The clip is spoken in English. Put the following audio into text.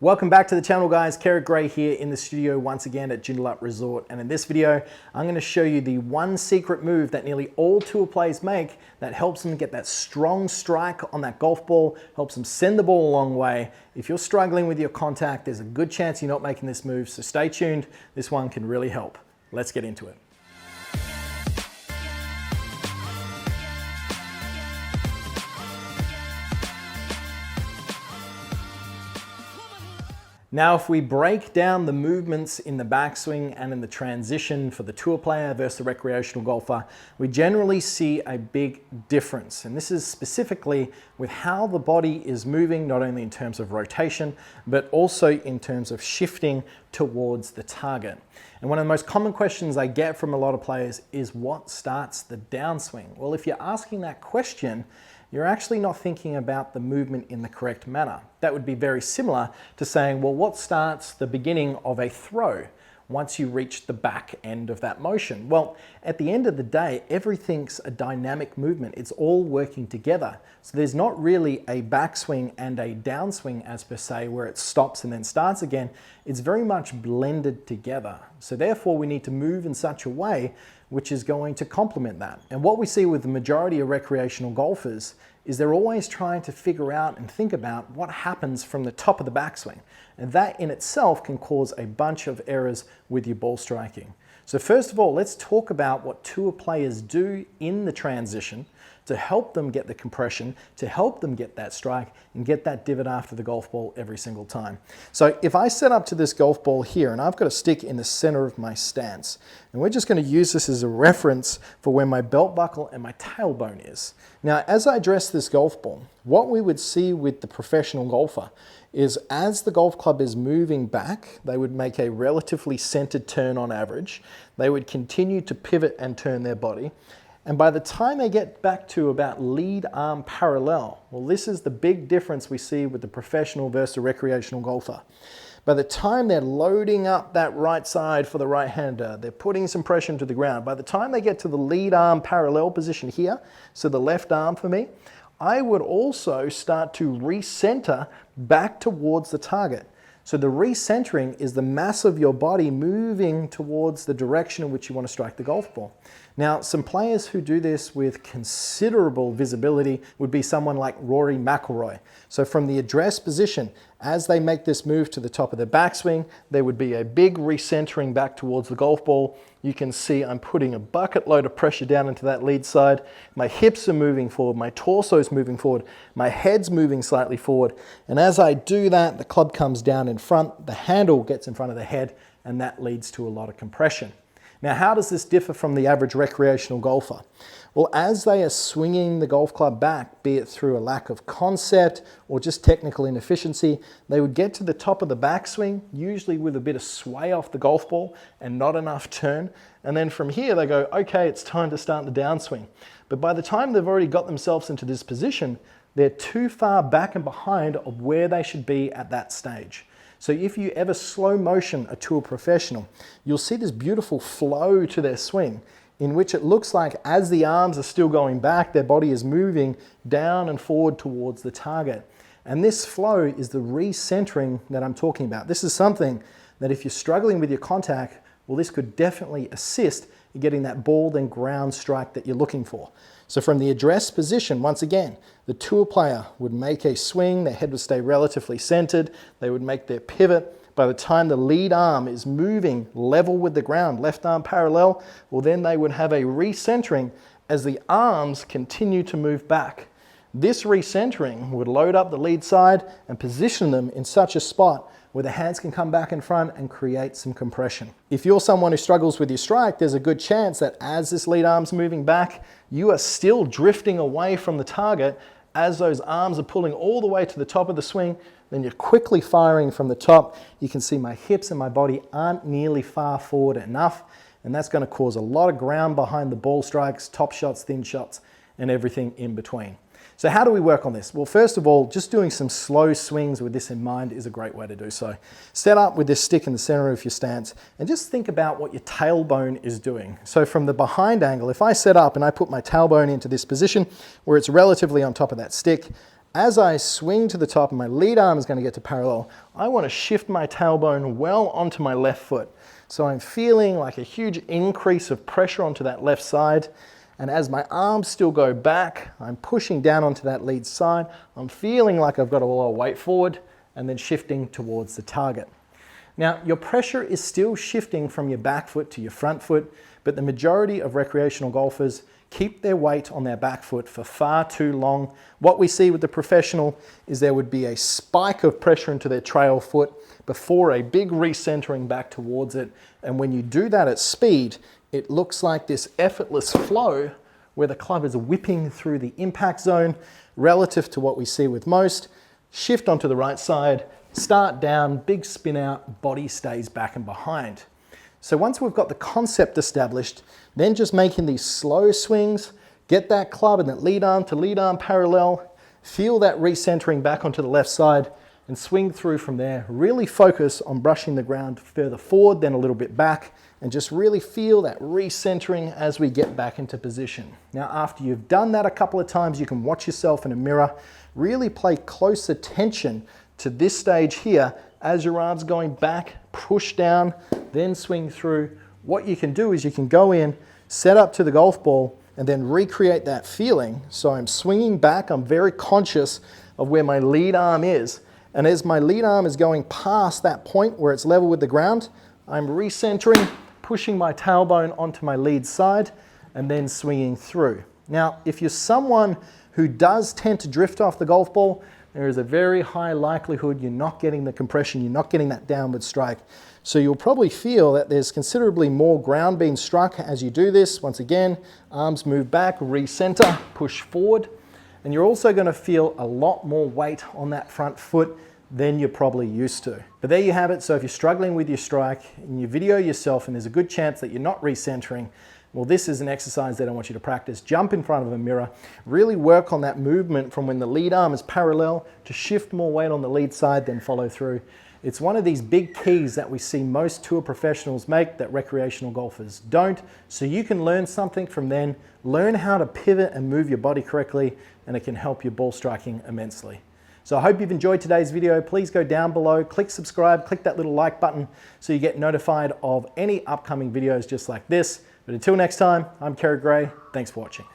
Welcome back to the channel, guys. Kerrod here in the studio once again at Joondalup Resort, and in this video I'm going to show you the one secret move that nearly all tour players make that helps them get that strong strike on that golf ball, helps them send the ball a long way. If you're struggling with your contact, there's a good chance you're not making this move, so stay tuned. This one can really help. Let's get into it. Now, if we break down the movements in the backswing and in the transition for the tour player versus the recreational golfer, we generally see a big difference. And this is specifically with how the body is moving, not only in terms of rotation, but also in terms of shifting towards the target. And one of the most common questions I get from a lot of players is what starts the downswing? Well, if you're asking that question, you're actually not thinking about the movement in the correct manner. That would be very similar to saying, well, what starts the beginning of a throw once you reach the back end of that motion? Well, at the end of the day, everything's a dynamic movement. It's all working together. So there's not really a backswing and a downswing as per se, where it stops and then starts again. It's very much blended together. So therefore, we need to move in such a way which is going to complement that. And what we see with the majority of recreational golfers is they're always trying to figure out and think about what happens from the top of the backswing. And that in itself can cause a bunch of errors with your ball striking. So first of all, let's talk about what tour players do in the transition to help them get the compression, to help them get that strike and get that divot after the golf ball every single time. So if I set up to this golf ball here and I've got a stick in the center of my stance, and we're just going to use this as a reference for where my belt buckle and my tailbone is. Now, as I address this golf ball, what we would see with the professional golfer is as the golf club is moving back, they would make a relatively centered turn on average. They would continue to pivot and turn their body. And by the time they get back to about lead arm parallel, well, this is the big difference we see with the professional versus the recreational golfer. By the time they're loading up that right side for the right-hander, they're putting some pressure into the ground. By the time they get to the lead arm parallel position here, so the left arm for me, I would also start to recenter back towards the target. So the recentering is the mass of your body moving towards the direction in which you want to strike the golf ball. Now, some players who do this with considerable visibility would be someone like Rory McIlroy. So from the address position, as they make this move to the top of their backswing, there would be a big recentering back towards the golf ball. You can see I'm putting a bucket load of pressure down into that lead side. My hips are moving forward, my torso is moving forward, my head's moving slightly forward. And as I do that, the club comes down in front, the handle gets in front of the head, and that leads to a lot of compression. Now, how does this differ from the average recreational golfer? Well, as they are swinging the golf club back, be it through a lack of concept or just technical inefficiency, they would get to the top of the backswing, usually with a bit of sway off the golf ball and not enough turn. And then from here, they go, okay, it's time to start the downswing. But by the time they've already got themselves into this position, they're too far back and behind of where they should be at that stage. So if you ever slow motion a tour professional, you'll see this beautiful flow to their swing in which it looks like as the arms are still going back, their body is moving down and forward towards the target. And this flow is the recentering that I'm talking about. This is something that if you're struggling with your contact, well, this could definitely assist in getting that ball and ground strike that you're looking for. So from the address position, once again, the tour player would make a swing, their head would stay relatively centered, they would make their pivot. By the time the lead arm is moving level with the ground, left arm parallel, well, then they would have a recentering as the arms continue to move back. This recentering would load up the lead side and position them in such a spot where the hands can come back in front and create some compression. If you're someone who struggles with your strike, there's a good chance that as this lead arm's moving back, you are still drifting away from the target as those arms are pulling all the way to the top of the swing. Then you're quickly firing from the top. You can see my hips and my body aren't nearly far forward enough, and that's going to cause a lot of ground behind the ball strikes, top shots, thin shots, and everything in between. So how do we work on this? Well, first of all, just doing some slow swings with this in mind is a great way to do so. Set up with this stick in the center of your stance and just think about what your tailbone is doing. So from the behind angle, if I set up and I put my tailbone into this position where it's relatively on top of that stick, as I swing to the top and my lead arm is going to get to parallel, I want to shift my tailbone well onto my left foot. So I'm feeling like a huge increase of pressure onto that left side. And as my arms still go back, I'm pushing down onto that lead side. I'm feeling like I've got a lot of weight forward and then shifting towards the target. Now, your pressure is still shifting from your back foot to your front foot, but the majority of recreational golfers keep their weight on their back foot for far too long. What we see with the professional is there would be a spike of pressure into their trail foot before a big recentering back towards it. And when you do that at speed, it looks like this effortless flow where the club is whipping through the impact zone relative to what we see with most. Shift onto the right side, start down, big spin out, body stays back and behind. So once we've got the concept established, then just making these slow swings, get that club and that lead arm to lead arm parallel, feel that recentering back onto the left side and swing through from there. Really focus on brushing the ground further forward, then a little bit back, and just really feel that recentering as we get back into position. Now, after you've done that a couple of times, you can watch yourself in a mirror, really pay close attention to this stage here as your arm's going back, push down, then swing through. What you can do is you can go in, set up to the golf ball, and then recreate that feeling. So I'm swinging back, I'm very conscious of where my lead arm is. And as my lead arm is going past that point where it's level with the ground, I'm recentering, pushing my tailbone onto my lead side, and then swinging through. Now, if you're someone who does tend to drift off the golf ball, there is a very high likelihood you're not getting the compression, you're not getting that downward strike. So you'll probably feel that there's considerably more ground being struck as you do this. Once again, arms move back, recenter, push forward. And you're also going to feel a lot more weight on that front foot than you're probably used to. But there you have it. So if you're struggling with your strike and you video yourself and there's a good chance that you're not recentering, well, this is an exercise that I want you to practice. Jump in front of a mirror, really work on that movement from when the lead arm is parallel to shift more weight on the lead side, then follow through. It's one of these big keys that we see most tour professionals make that recreational golfers don't. So you can learn something from then, learn how to pivot and move your body correctly, and it can help your ball striking immensely. So I hope you've enjoyed today's video. Please go down below, click subscribe, click that little like button so you get notified of any upcoming videos just like this. But until next time, I'm Kerrod. Thanks for watching.